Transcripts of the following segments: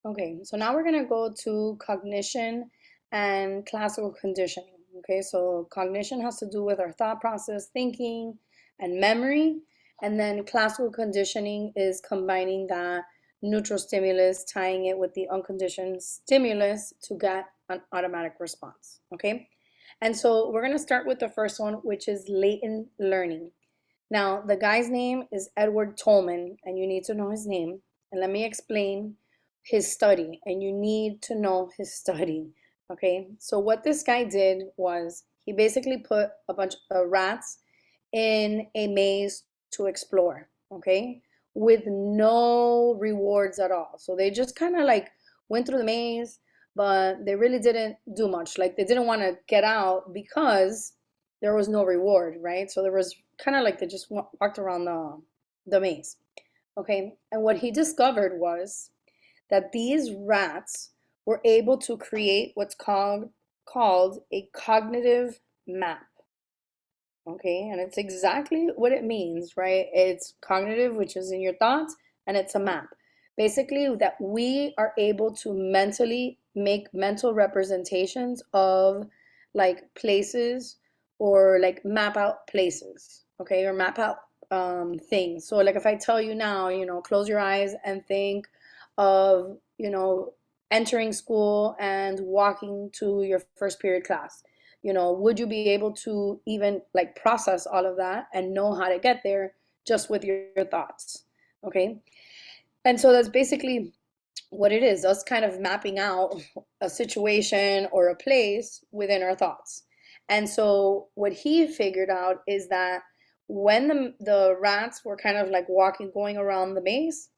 Okay, so now we're gonna go to cognition and classical conditioning. Okay, so cognition has to do with our thought process, thinking, and memory. And then classical conditioning is combining that neutral stimulus, tying it with the unconditioned stimulus to get an automatic response. Okay, and so we're gonna start with the first one, which is latent learning. Now, the guy's name is Edward Tolman, and you need to know his name. And let me explain his study, and you need to know his study. Okay, so what this guy did was he basically put a bunch of rats in a maze to explore, okay, with no rewards at all. So they just kind of like went through the maze, but they really didn't do much. Like they didn't want to get out because there was no reward, right? So there was kind of like they just walked around the maze, okay? And what he discovered was that these rats were able to create what's called a cognitive map. Okay, and it's exactly what it means, right? It's cognitive, which is in your thoughts, and it's a map. Basically, that we are able to mentally make mental representations of like places or like map out places, okay, or map out things. So, like if I tell you now, close your eyes and think of, entering school and walking to your first period class. Would you be able to even like process all of that and know how to get there just with your thoughts? Okay. And so that's basically what it is, us kind of mapping out a situation or a place within our thoughts. And so what he figured out is that when the rats were kind of like walking, going around the maze,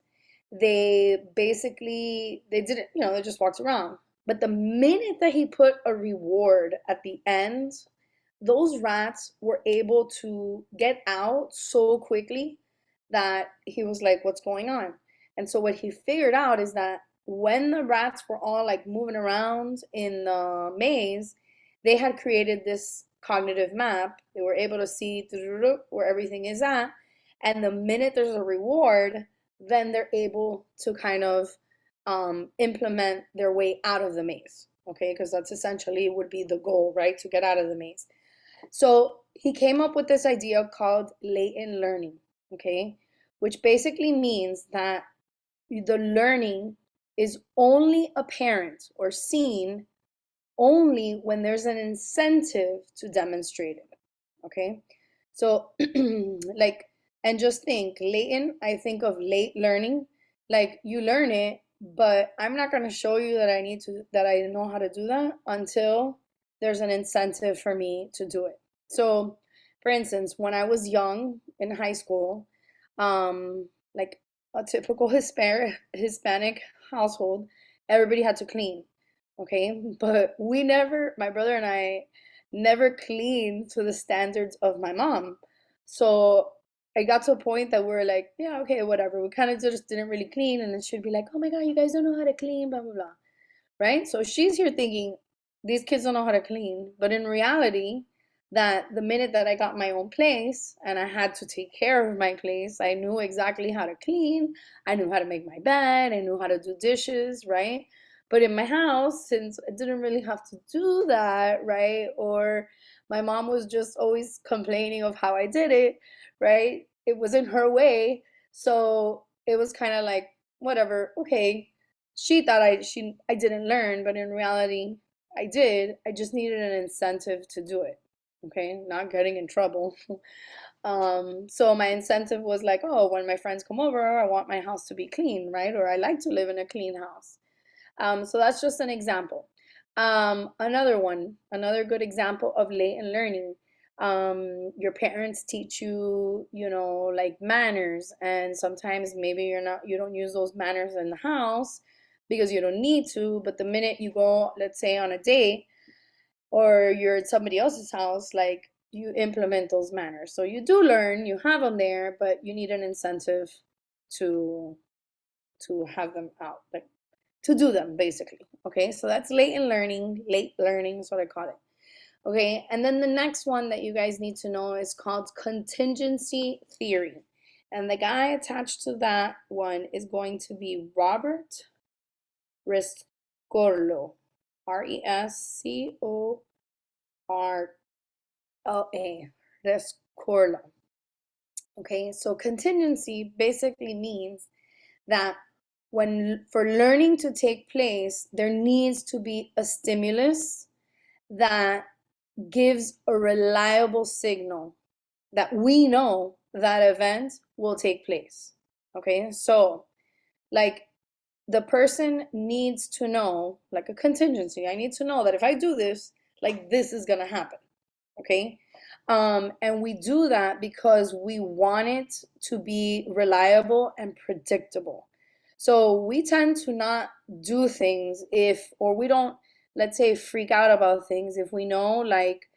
they didn't, they just walked around. But the minute that he put a reward at the end, those rats were able to get out so quickly that he was like, what's going on? And so what he figured out is that when the rats were all like moving around in the maze, they had created this cognitive map. They were able to see where everything is at. And the minute there's a reward, then they're able to kind of implement their way out of the maze. Okay, because that's essentially would be the goal, right? To get out of the maze. So he came up with this idea called latent learning, okay, which basically means that the learning is only apparent or seen only when there's an incentive to demonstrate it, okay? So, like, and just think, latent, I think of late learning, like you learn it, but I'm not going to show you that I know how to do that until there's an incentive for me to do it. So, for instance, when I was young in high school, like a typical Hispanic household, everybody had to clean, okay? But my brother and I never cleaned to the standards of my mom. So I got to a point that we were like, yeah, okay, whatever. We kind of just didn't really clean, and then she'd be like, oh my God, you guys don't know how to clean, blah, blah, blah. Right? So she's here thinking these kids don't know how to clean. But in reality, that the minute that I got my own place and I had to take care of my place, I knew exactly how to clean. I knew how to make my bed. I knew how to do dishes, right? But in my house, since I didn't really have to do that, right? Or my mom was just always complaining of how I did it, right? It wasn't her way. So it was kind of like, whatever, okay, she thought I didn't learn, but in reality, I did. I just needed an incentive to do it. Okay, not getting in trouble. So my incentive was like, oh, when my friends come over, I want my house to be clean, right? Or I like to live in a clean house. So that's just an example. Another good example of latent learning. Your parents teach you, like manners, and sometimes maybe you don't use those manners in the house because you don't need to, but the minute you go, let's say on a date, or you're at somebody else's house, like you implement those manners. So you do learn, you have them there, but you need an incentive to have them out, like to do them basically. Okay, so that's late learning is what I call it. Okay, and then the next one that you guys need to know is called contingency theory. And the guy attached to that one is going to be Robert Rescorla. Rescorla. Rescorla. Okay, so contingency basically means that when for learning to take place, there needs to be a stimulus that gives a reliable signal that we know that event will take place. Okay, so like the person needs to know, like a contingency, I need to know that if I do this, like this is gonna happen. Okay, and we do that because we want it to be reliable and predictable. So we tend to not do things if, or we don't, let's say, freak out about things if we know like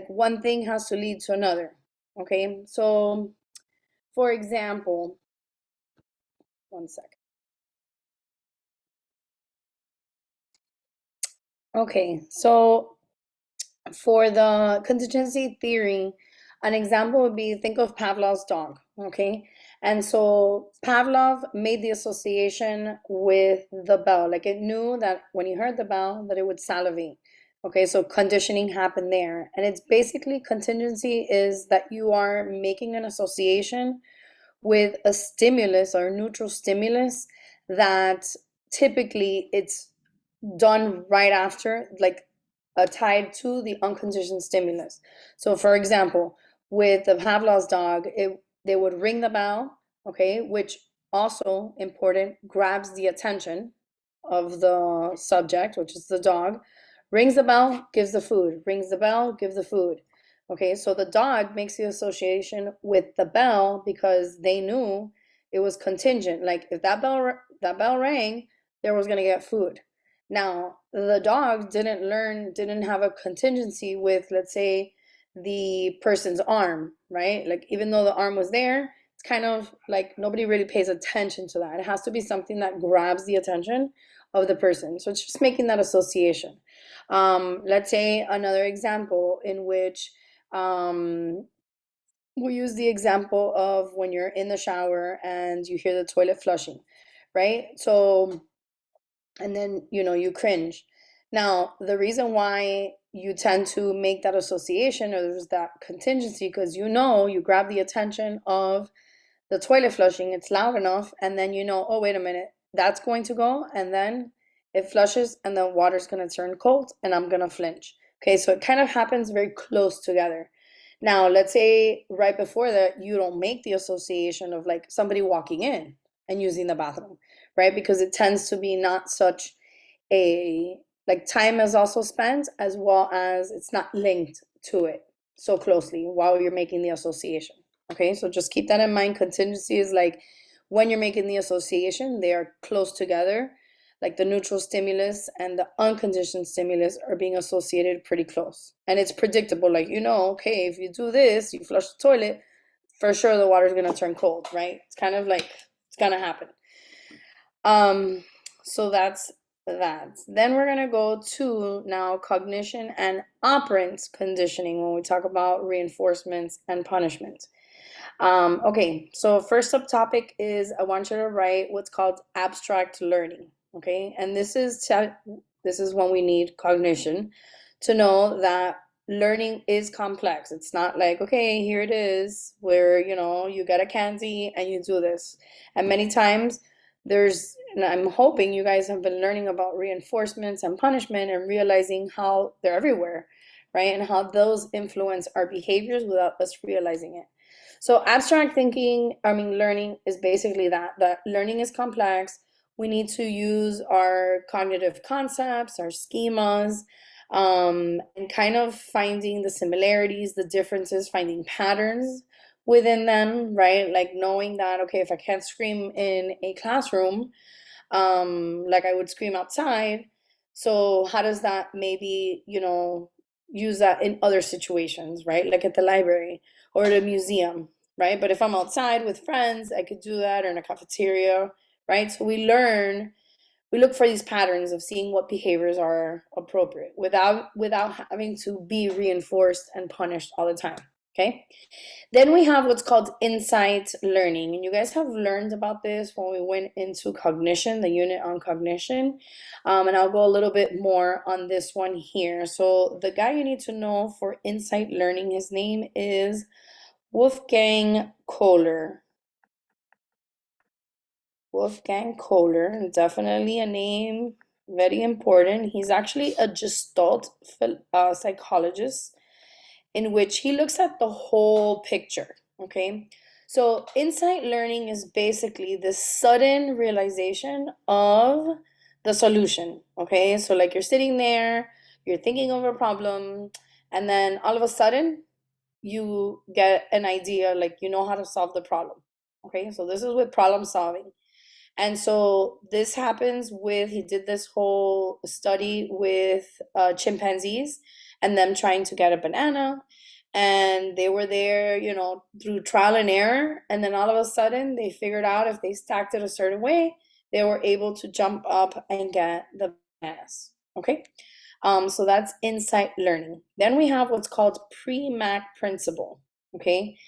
one thing has to lead to another. Okay, so for example, one sec. Okay, so for the contingency theory, an example would be, think of Pavlov's dog, okay? And so Pavlov made the association with the bell, like it knew that when he heard the bell that it would salivate. Okay, so conditioning happened there. And it's basically contingency is that you are making an association with a stimulus or neutral stimulus that typically it's done right after, like tied to the unconditioned stimulus. So, for example, with the Pavlov's dog, they would ring the bell, okay, which also important grabs the attention of the subject, which is the dog. Rings the bell, gives the food. Rings the bell, gives the food. Okay, so the dog makes the association with the bell because they knew it was contingent. Like if that bell rang, there was gonna get food. Now, the dog didn't have a contingency with, let's say, the person's arm, right? Like, even though the arm was there, it's kind of like nobody really pays attention to that. It has to be something that grabs the attention of the person. So it's just making that association. Let's say another example in which we'll use the example of when you're in the shower and you hear the toilet flushing, right? So and then you cringe. Now the reason why you tend to make that association or there's that contingency because you grab the attention of the toilet flushing, it's loud enough, and then oh, wait a minute, that's going to go, and then it flushes and the water's going to turn cold and I'm going to flinch. Okay, so it kind of happens very close together. Now let's say right before that you don't make the association of like somebody walking in and using the bathroom, right? Because it tends to be not such a, like, time is also spent as well as it's not linked to it so closely while you're making the association. Okay, so just keep that in mind. Contingency is like when you're making the association, they are close together. Like the neutral stimulus and the unconditioned stimulus are being associated pretty close. And it's predictable. Like, okay, if you do this, you flush the toilet, for sure the water's gonna turn cold, right? It's kind of like it's gonna happen. So that's that. Then we're gonna go to now cognition and operant conditioning when we talk about reinforcements and punishment. Okay, so first subtopic is I want you to write what's called abstract learning. Okay, and this is when we need cognition to know that learning is complex. It's not like, okay, here it is, where you get a candy and you do this. And many times and I'm hoping you guys have been learning about reinforcements and punishment and realizing how they're everywhere, right? And how those influence our behaviors without us realizing it. So abstract thinking, learning is basically that learning is complex. We need to use our cognitive concepts, our schemas, and kind of finding the similarities, the differences, finding patterns within them, right? Like knowing that, okay, if I can't scream in a classroom, like I would scream outside. So how does that maybe, use that in other situations, right? Like at the library or at a museum, right? But if I'm outside with friends, I could do that, or in a cafeteria, right? So we look for these patterns of seeing what behaviors are appropriate without having to be reinforced and punished all the time. Okay. Then we have what's called insight learning. And you guys have learned about this when we went into cognition, the unit on cognition. And I'll go a little bit more on this one here. So the guy you need to know for insight learning, his name is Wolfgang Kohler. Wolfgang Kohler, definitely a name very important. He's actually a Gestalt psychologist in which he looks at the whole picture. Okay. So, insight learning is basically the sudden realization of the solution. Okay. So, like you're sitting there, you're thinking of a problem, and then all of a sudden you get an idea, like you know how to solve the problem. Okay. So, this is with problem solving. And so this happens with, he did this whole study with chimpanzees and them trying to get a banana. And they were there, you know, through trial and error. And then all of a sudden they figured out if they stacked it a certain way, they were able to jump up and get the bananas. Okay. So that's insight learning. Then we have what's called Premack principle. Okay.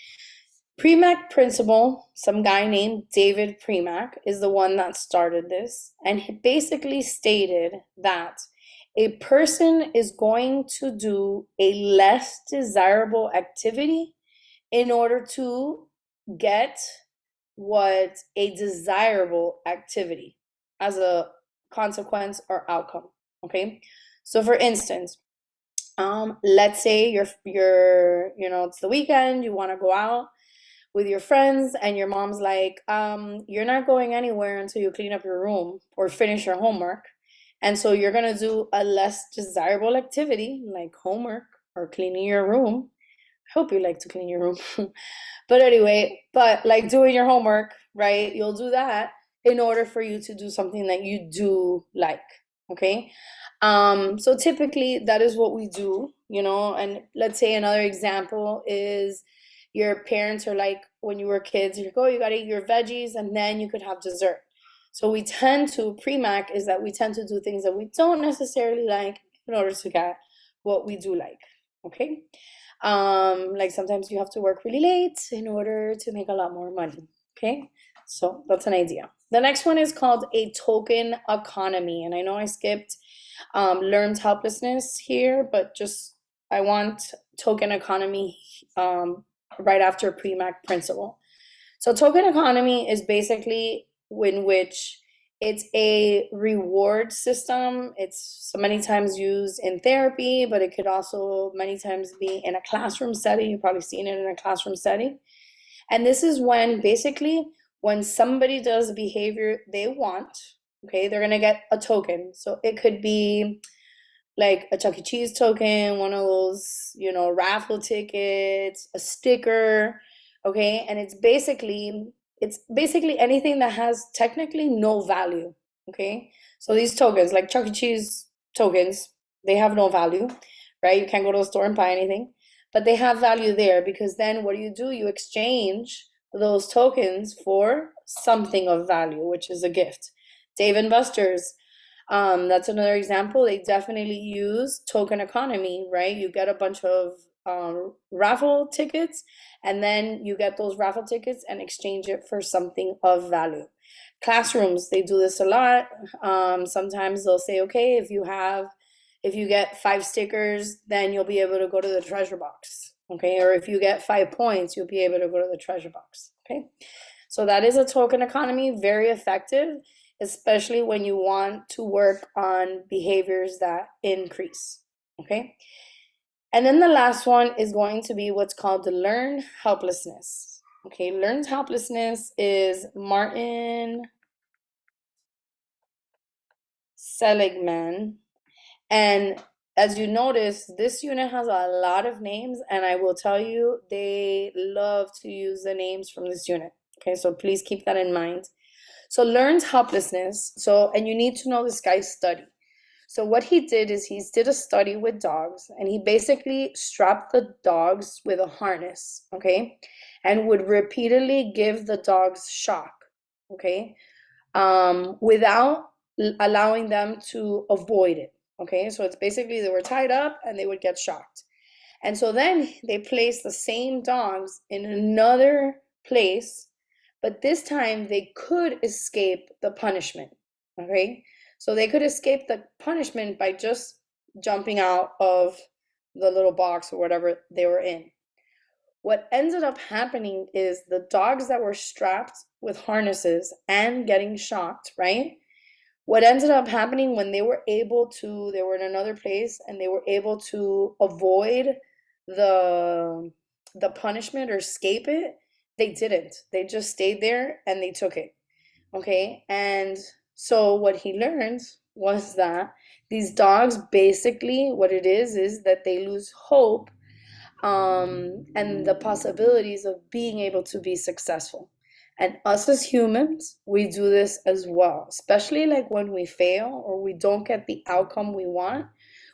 Premack principle, some guy named David Premack, is the one that started this. And he basically stated that a person is going to do a less desirable activity in order to get what a desirable activity as a consequence or outcome. Okay. So for instance, let's say you're you know, it's the weekend, you want to go out with your friends and your mom's like, you're not going anywhere until you clean up your room or finish your homework. And so you're gonna do a less desirable activity like homework or cleaning your room. I hope you like to clean your room. But anyway, but like doing your homework, right? You'll do that in order for you to do something that you do like, okay? So typically that is what we do, you know, and let's say another example is your parents are like, when you were kids, you go, oh, you gotta eat your veggies and then you could have dessert. So we tend to, Premack is that we tend to do things that we don't necessarily like in order to get what we do like, okay? Like sometimes you have to work really late in order to make a lot more money, okay? So that's an idea. The next one is called a token economy. And I know I skipped learned helplessness here, but just I want token economy right after Premack principle. So token economy is basically in which it's a reward system. It's so many times used in therapy, but it could also many times be in a classroom setting. You've probably seen it in a classroom setting. And this is when basically when somebody does behavior they want, okay, they're gonna get a token. So it could be like a Chuck E. Cheese token, one of those, you know, raffle tickets, a sticker, okay? And it's basically anything that has technically no value, okay? So these tokens, like Chuck E. Cheese tokens, they have no value, right? You can't go to the store and buy anything, but they have value there because then what do? You exchange those tokens for something of value, which is a gift. Dave and Buster's, that's another example. They definitely use token economy, right? You get a bunch of raffle tickets, and then you get those raffle tickets and exchange it for something of value. Classrooms, they do this a lot. Sometimes they'll say, okay, if you get 5 stickers, then you'll be able to go to the treasure box. Okay, or if you get 5 points, you'll be able to go to the treasure box. Okay, so that is a token economy, very effective, especially when you want to work on behaviors that increase. Okay, and then the last one is going to be what's called the learned helplessness. Okay, learned helplessness is Martin Seligman. And as you notice, this unit has a lot of names, and I will tell you, they love to use the names from this unit. Okay, so please keep that in mind. So learned helplessness. So, and you need to know this guy's study. So what he did is he did a study with dogs, and he basically strapped the dogs with a harness, okay, and would repeatedly give the dogs shock, okay, without allowing them to avoid it. Okay, so it's basically they were tied up and they would get shocked. And so then they placed the same dogs in another place, but this time they could escape the punishment. Okay? So they could escape the punishment by just jumping out of the little box or whatever they were in. What ended up happening is the dogs that were strapped with harnesses and getting shocked, right? What ended up happening when they were in another place and they were able to avoid the the punishment or escape it, they didn't. They just stayed there and they took it. Okay? And so what he learned was that these dogs basically what it is that they lose hope and the possibilities of being able to be successful. And us as humans, we do this as well, especially like when we fail or we don't get the outcome we want.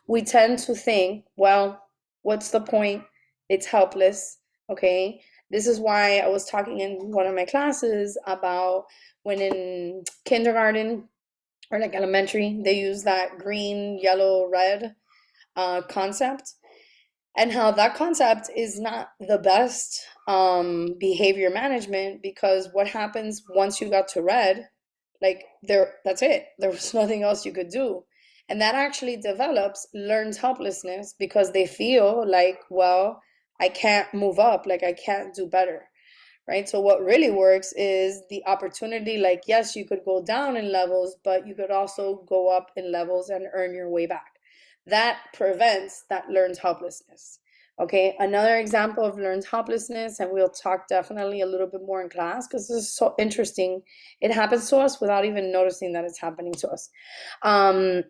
We tend to think, well, what's the point? It's helpless. Okay. This is why I was talking in one of my classes about when in kindergarten or like elementary, they use that green, yellow, red concept and how that concept is not the best behavior management because what happens once you got to red, like that's it. There was nothing else you could do. And that actually develops learned helplessness because they feel like, well, I can't move up, like I can't do better. Right? So what really works is the opportunity, like yes, you could go down in levels, but you could also go up in levels and earn your way back. That prevents that learned helplessness. Okay, another example of learned helplessness, and we'll talk definitely a little bit more in class because this is so interesting. It happens to us without even noticing that it's happening to us. Um,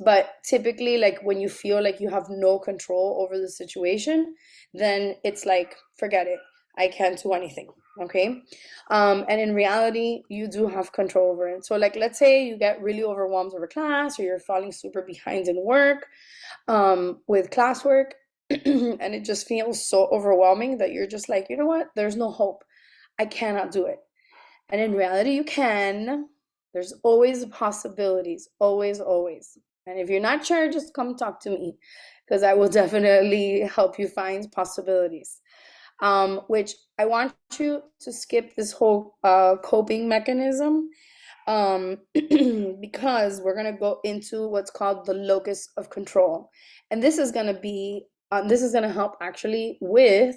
but typically, like when you feel like you have no control over the situation, then it's like, forget it. I can't do anything. Okay. And in reality, you do have control over it. So, like, let's say you get really overwhelmed over class or you're falling super behind in work with classwork, and it just feels so overwhelming that you're just like, you know what? There's no hope. I cannot do it. And in reality, you can. There's always possibilities, always, always. And if you're not sure, just come talk to me because I will definitely help you find possibilities. Which I want you to skip this whole coping mechanism because we're going to go into what's called the locus of control. And this is going to help actually with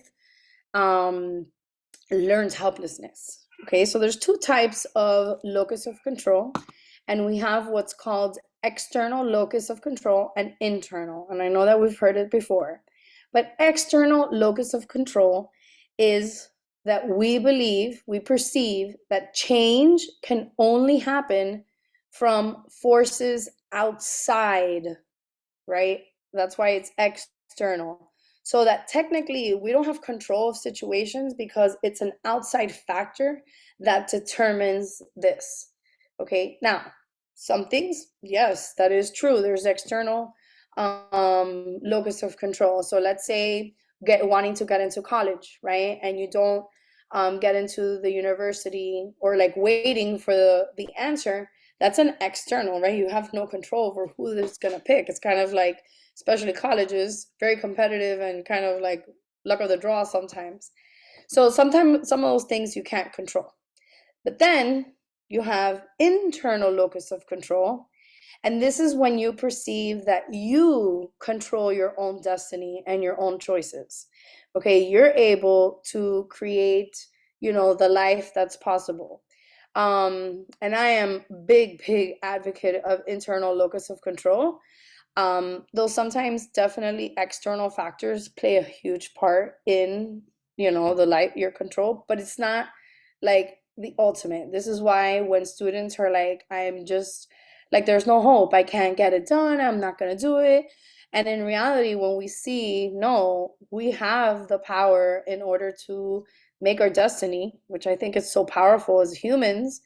um, learned helplessness. Okay, so there's two types of locus of control, and we have what's called external locus of control and internal. And I know that we've heard it before, but external locus of control is that we perceive that change can only happen from forces outside, right? That's why it's external. So that technically we don't have control of situations because it's an outside factor that determines this. Okay, now some things, yes, that is true. There's external locus of control. So let's say wanting to get into college, right? And you don't get into the university or like waiting for the answer. That's an external, right? You have no control over who is going to pick. It's kind of like, especially colleges, very competitive and kind of like luck of the draw sometimes. So sometimes some of those things you can't control. But then you have internal locus of control. And this is when you perceive that you control your own destiny and your own choices. Okay, you're able to create, the life that's possible. And I am big advocate of internal locus of control. Though sometimes definitely external factors play a huge part in, the life, your control, but it's not like the ultimate. This is why when students are like, I'm just like, there's no hope, I can't get it done, I'm not gonna do it. And in reality, when we see, no, we have the power in order to make our destiny, which I think is so powerful as humans,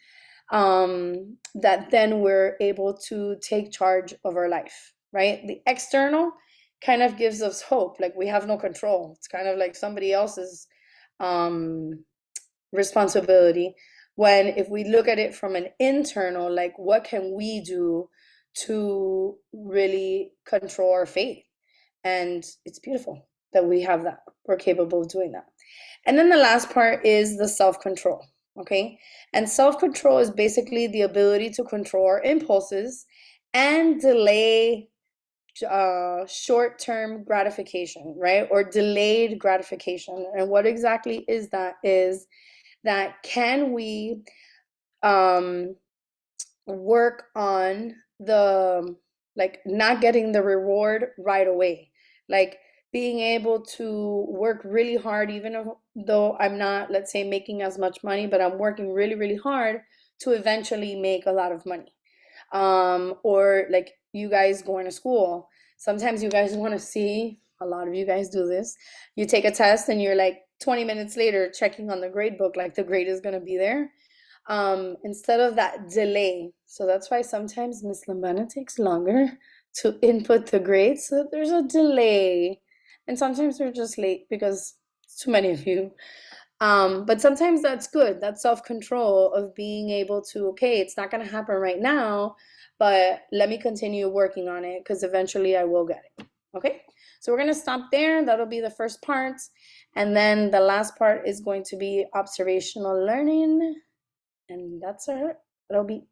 that then we're able to take charge of our life, right? The external kind of gives us hope, like we have no control. It's kind of like somebody else's um, responsibility. When if we look at it from an internal, like what can we do to really control our fate? And it's beautiful. that we have that. We're capable of doing that. And then the last part is the self-control, okay? And self-control is basically the ability to control our impulses and delay short-term gratification, right? Or delayed gratification. And what exactly is that? Is that can we work on the like not getting the reward right away, like being able to work really hard even though I'm not, let's say, making as much money, but I'm working really, really hard to eventually make a lot of money. Or like you guys going to school, sometimes you guys want to see, a lot of you guys do this, you take a test and you're like 20 minutes later checking on the grade book like the grade is going to be there, instead of that delay. So that's why sometimes Miss Lambana takes longer to input the grades. So there's a delay. And sometimes we're just late because it's too many of you. But sometimes that's good. That's self-control of being able to, okay, it's not going to happen right now, but let me continue working on it because eventually I will get it. Okay, so we're going to stop there. That'll be the first part. And then the last part is going to be observational learning. And that's our, it'll be